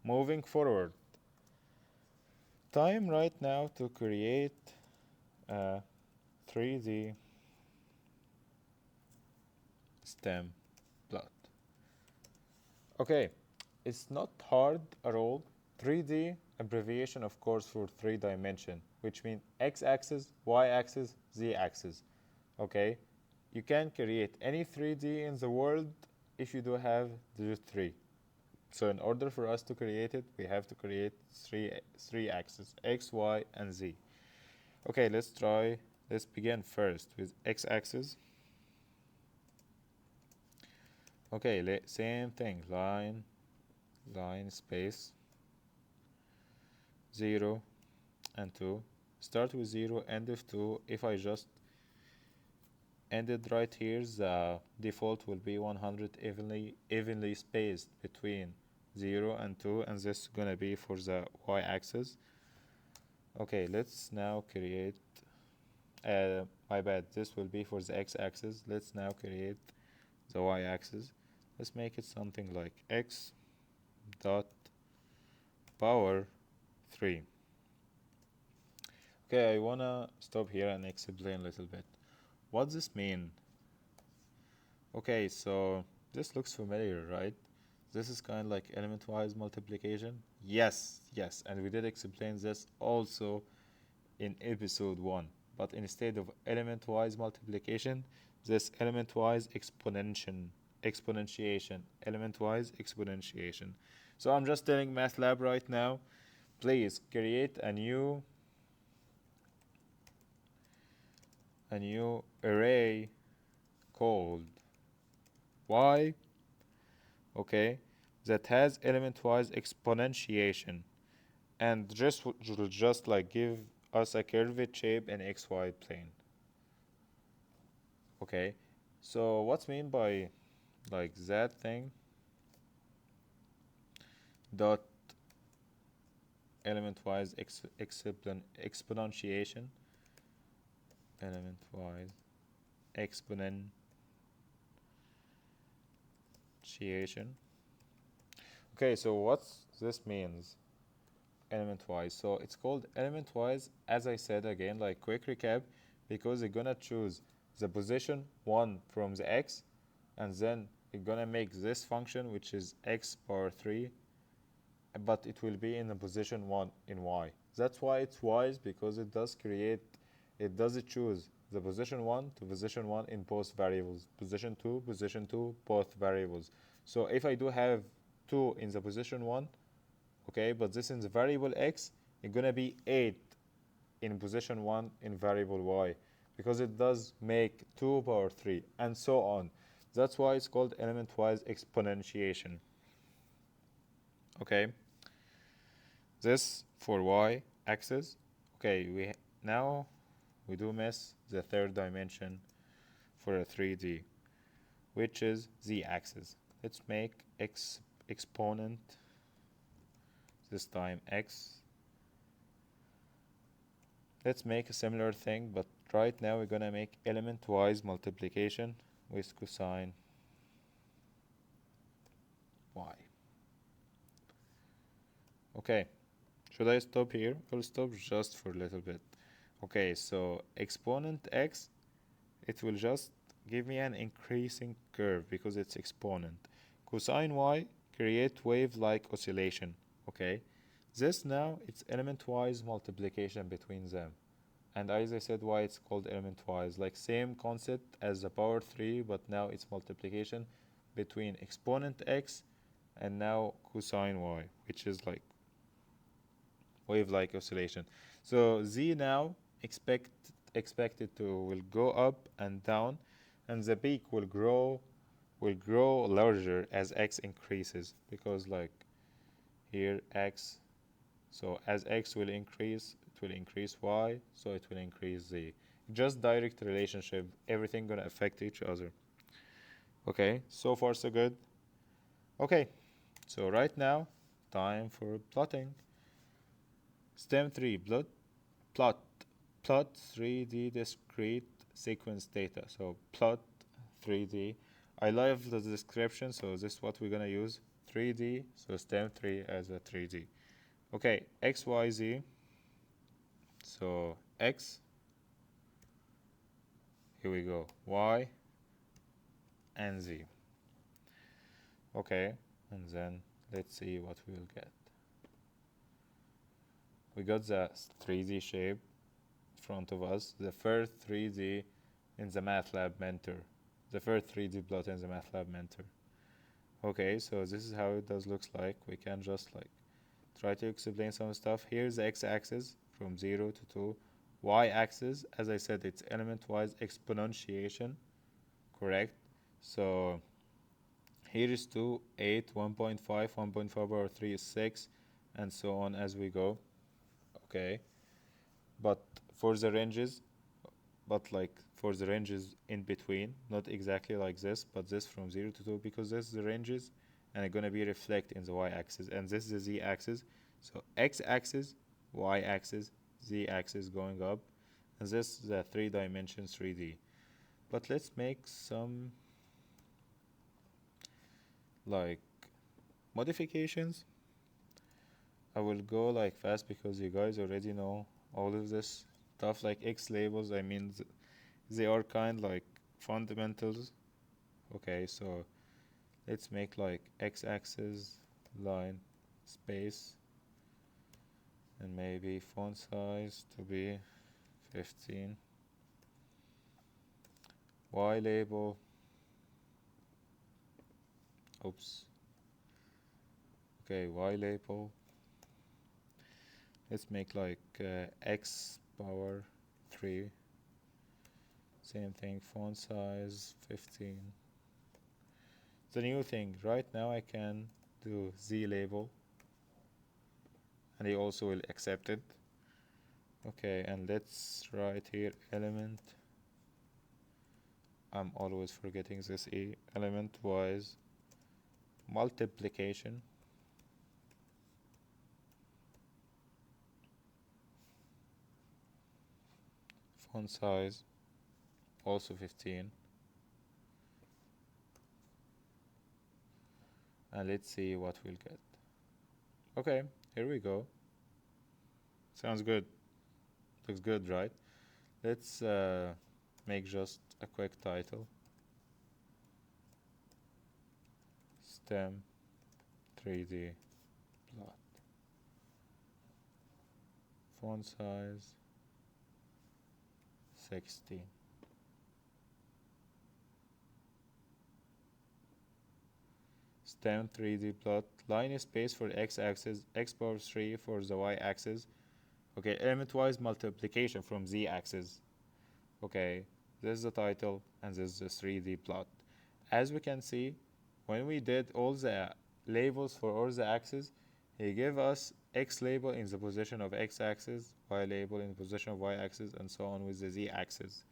moving forward, time right now to create a 3D stem plot. Okay, it's not hard at all. 3D abbreviation, of course, for 3 dimension, which means x-axis, y-axis, z-axis. Okay, you can create any 3D in the world if you do have the 3. So in order for us to create it, we have to create three axes, x, y, and z. Okay, let's try. Let's begin first with x-axis. Okay, same thing. Line, space, 0 and 2. Start with 0, end with 2. If I just ended right here, the default will be 100 evenly spaced between 0 and 2, and this is gonna be for the y-axis. Okay, let's now create, my bad, this will be for the x-axis. Let's now create the y-axis. Let's make it something like x dot power 3. Okay, I wanna stop here and explain a little bit. What does this mean? Okay, so this looks familiar, right? This is kind of like element-wise multiplication. Yes, and we did explain this also in episode 1. But instead of element-wise multiplication, this element-wise exponentiation, element-wise exponentiation. So I'm just telling MATLAB right now, please create a new array called y, okay, that has element-wise exponentiation, and just like give us a curved shape in xy plane. Okay, so what's mean by like that thing? Dot element-wise exponentiation, element-wise exponentiation. Okay, so what this means element-wise? So it's called element-wise, as I said again, like quick recap, because it's gonna choose the position 1 from the x, and then it's gonna make this function, which is x power 3, but it will be in the position 1 in y. That's why it's wise, because it does choose the position 1 to position 1 in both variables, position 2, both variables. So if I do have 2 in the position 1, okay, but this in the variable x, it's gonna be 8 in position 1 in variable y, because it does make 2 power 3, and so on. That's why it's called element-wise exponentiation. Okay, this for y axis. Okay, now we do miss the third dimension for a 3D, which is z axis. Let's make exponent, this time x. Let's make a similar thing, but right now we're gonna make element-wise multiplication with cosine y. Okay, should I stop here? I'll stop just for a little bit. Okay, so exponent x, it will just give me an increasing curve because it's exponent. Cosine y, create wave-like oscillation. Okay, this now it's element-wise multiplication between them. And as I said, why it's called element-wise, like same concept as the power 3, but now it's multiplication between exponent x and now cosine y, which is like wave-like oscillation. So z now expected to will go up and down, and the peak will grow larger as x increases, because like here x, so as x will increase, it will increase y, so it will increase z. Just direct relationship, everything gonna affect each other. Okay, so far so good. Okay, so right now, time for plotting. Stem 3, plot 3D discrete sequence data. So plot 3D. I love the description, so this is what we're gonna use. 3D, so stem 3 as a 3D. Okay, x, y, z. So x, here we go, y and z. Okay, and then let's see what we'll get. We got the 3D shape in front of us, the first 3D in the MATLAB mentor, the first 3D plot in the MATLAB mentor. Okay, so this is how it does looks like. We can just like try to explain some stuff. Here's the x-axis from 0 to 2. Y-axis, as I said, it's element-wise exponentiation, correct? So here is 2, 8, 1.5, 1.5 over 3 is 6, and so on as we go. Okay, but for the ranges, in between, not exactly like this, but this from 0 to 2, because this is the ranges, and it's gonna be reflect in the y-axis, and this is the z-axis. So x-axis, y-axis, z-axis going up, and this is the 3-dimension 3D. But let's make some like modifications. I will go like fast because you guys already know all of this stuff, like x labels. I mean, they are kind like fundamentals. Okay, so let's make like x-axis, line, space, and maybe font size to be 15. Y label, oops. Okay, Y label. Let's make like x power 3. Same thing, font size 15. The new thing, right now I can do Z label, and he also will accept it. Okay, and let's write here element. I'm always forgetting this E. Element wise multiplication. Font size also 15. And let's see what we'll get. Okay, here we go. Sounds good. Looks good, right? Let's make just a quick title. Stem 3D plot. Font size 16. Stem 3D plot. Line space for x-axis, x power 3 for the y-axis. Okay, element-wise multiplication from z-axis. Okay, this is the title, and this is the 3D plot. As we can see, when we did all the labels for all the axes, he gave us x label in the position of x-axis, y label in the position of y-axis, and so on with the z-axis.